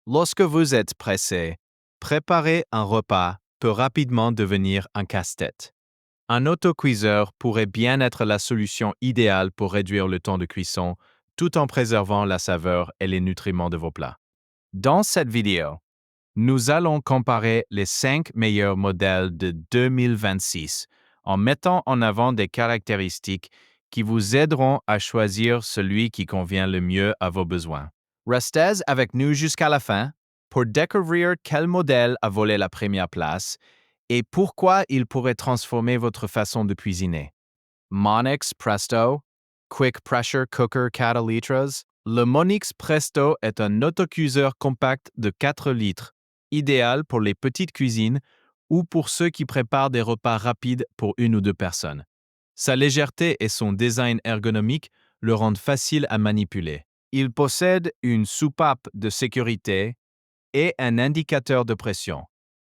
Lorsque vous êtes pressé, préparer un repas peut rapidement devenir un casse-tête. Un autocuiseur pourrait bien être la solution idéale pour réduire le temps de cuisson tout en préservant la saveur et les nutriments de vos plats. Dans cette vidéo, nous allons comparer les 5 meilleurs modèles de 2026 en mettant en avant des caractéristiques qui vous aideront à choisir celui qui convient le mieux à vos besoins. Restez avec nous jusqu'à la fin pour découvrir quel modèle a volé la première place et pourquoi il pourrait transformer votre façon de cuisiner. Monix Presto, Quick Pressure Cooker 4 litres. Le Monix Presto est un autocuiseur compact de 4 litres, idéal pour les petites cuisines ou pour ceux qui préparent des repas rapides pour une ou deux personnes. Sa légèreté et son design ergonomique le rendent facile à manipuler. Il possède une soupape de sécurité et un indicateur de pression,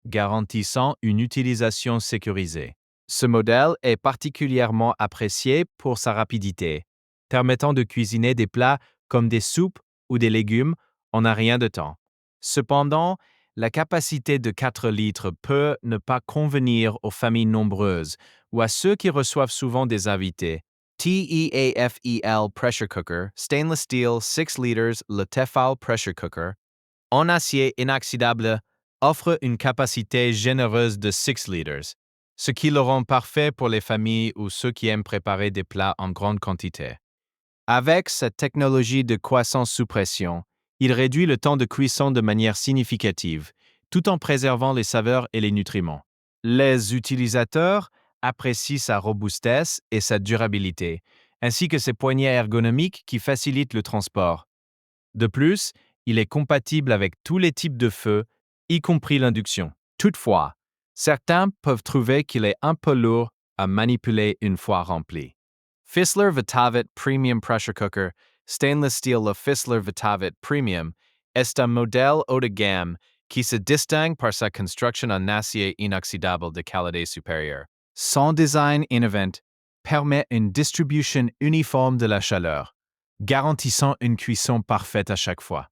garantissant une utilisation sécurisée. Ce modèle est particulièrement apprécié pour sa rapidité, permettant de cuisiner des plats comme des soupes ou des légumes en un rien de temps. Cependant, la capacité de 4 litres peut ne pas convenir aux familles nombreuses ou à ceux qui reçoivent souvent des invités. TEAFEL Pressure Cooker, Stainless Steel 6 litres, le Tefal Pressure Cooker, en acier inoxydable, offre une capacité généreuse de 6 litres, ce qui le rend parfait pour les familles ou ceux qui aiment préparer des plats en grande quantité. Avec cette technologie de croissance sous pression, il réduit le temps de cuisson de manière significative, tout en préservant les saveurs et les nutriments. Les utilisateurs apprécient sa robustesse et sa durabilité, ainsi que ses poignées ergonomiques qui facilitent le transport. De plus, il est compatible avec tous les types de feux, y compris l'induction. Toutefois, certains peuvent trouver qu'il est un peu lourd à manipuler une fois rempli. Fissler Vitavit Premium Pressure Cooker, Stainless Steel Le Fissler Vitavit Premium, est un modèle haut de gamme qui se distingue par sa construction en acier inoxydable de qualité supérieure. Son design innovant permet une distribution uniforme de la chaleur, garantissant une cuisson parfaite à chaque fois.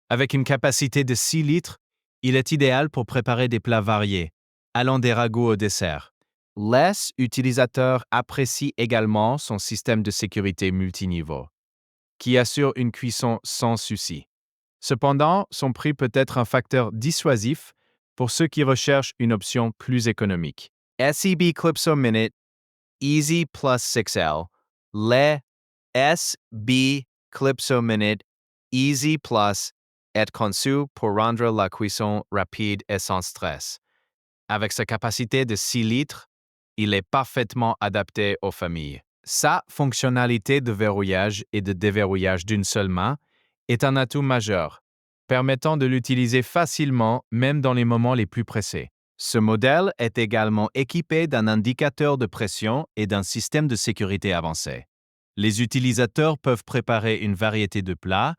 Avec une capacité de 6 litres, il est idéal pour préparer des plats variés, allant des ragoûts au dessert. Les utilisateurs apprécient également son système de sécurité multiniveau, qui assure une cuisson sans souci. Cependant, son prix peut être un facteur dissuasif pour ceux qui recherchent une option plus économique. SEB Clipso Minute Easy Plus 6L, les SB Clipso Minute Easy Plus est conçu pour rendre la cuisson rapide et sans stress. Avec sa capacité de 6 litres, il est parfaitement adapté aux familles. Sa fonctionnalité de verrouillage et de déverrouillage d'une seule main est un atout majeur, permettant de l'utiliser facilement même dans les moments les plus pressés. Ce modèle est également équipé d'un indicateur de pression et d'un système de sécurité avancé. Les utilisateurs peuvent préparer une variété de plats,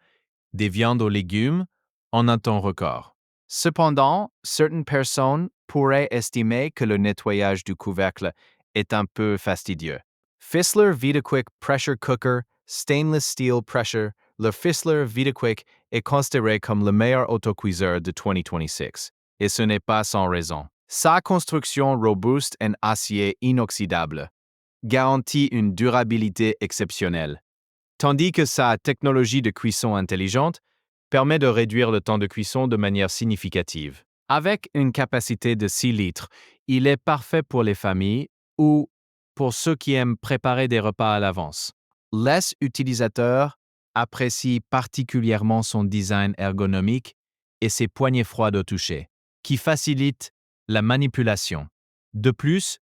des viandes aux légumes, en un temps record. Cependant, certaines personnes pourraient estimer que le nettoyage du couvercle est un peu fastidieux. Fissler VitaQuick Pressure Cooker Stainless Steel Pressure, le Fissler VitaQuick est considéré comme le meilleur autocuiseur de 2026, et ce n'est pas sans raison. Sa construction robuste en acier inoxydable garantit une durabilité exceptionnelle, tandis que sa technologie de cuisson intelligente permet de réduire le temps de cuisson de manière significative. Avec une capacité de 6 litres, il est parfait pour les familles ou pour ceux qui aiment préparer des repas à l'avance. Les utilisateurs apprécient particulièrement son design ergonomique et ses poignées froides au toucher, qui facilitent la manipulation. De plus,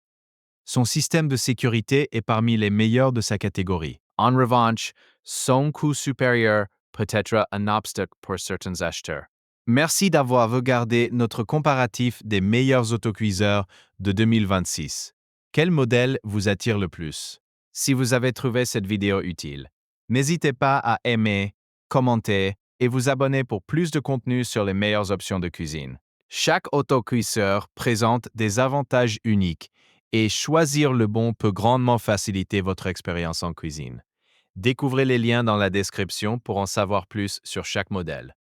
son système de sécurité est parmi les meilleurs de sa catégorie. En revanche, son coût supérieur peut être un obstacle pour certains acheteurs. Merci d'avoir regardé notre comparatif des meilleurs autocuiseurs de 2026. Quel modèle vous attire le plus? Si vous avez trouvé cette vidéo utile, n'hésitez pas à aimer, commenter et vous abonner pour plus de contenu sur les meilleures options de cuisine. Chaque autocuiseur présente des avantages uniques et choisir le bon peut grandement faciliter votre expérience en cuisine. Découvrez les liens dans la description pour en savoir plus sur chaque modèle.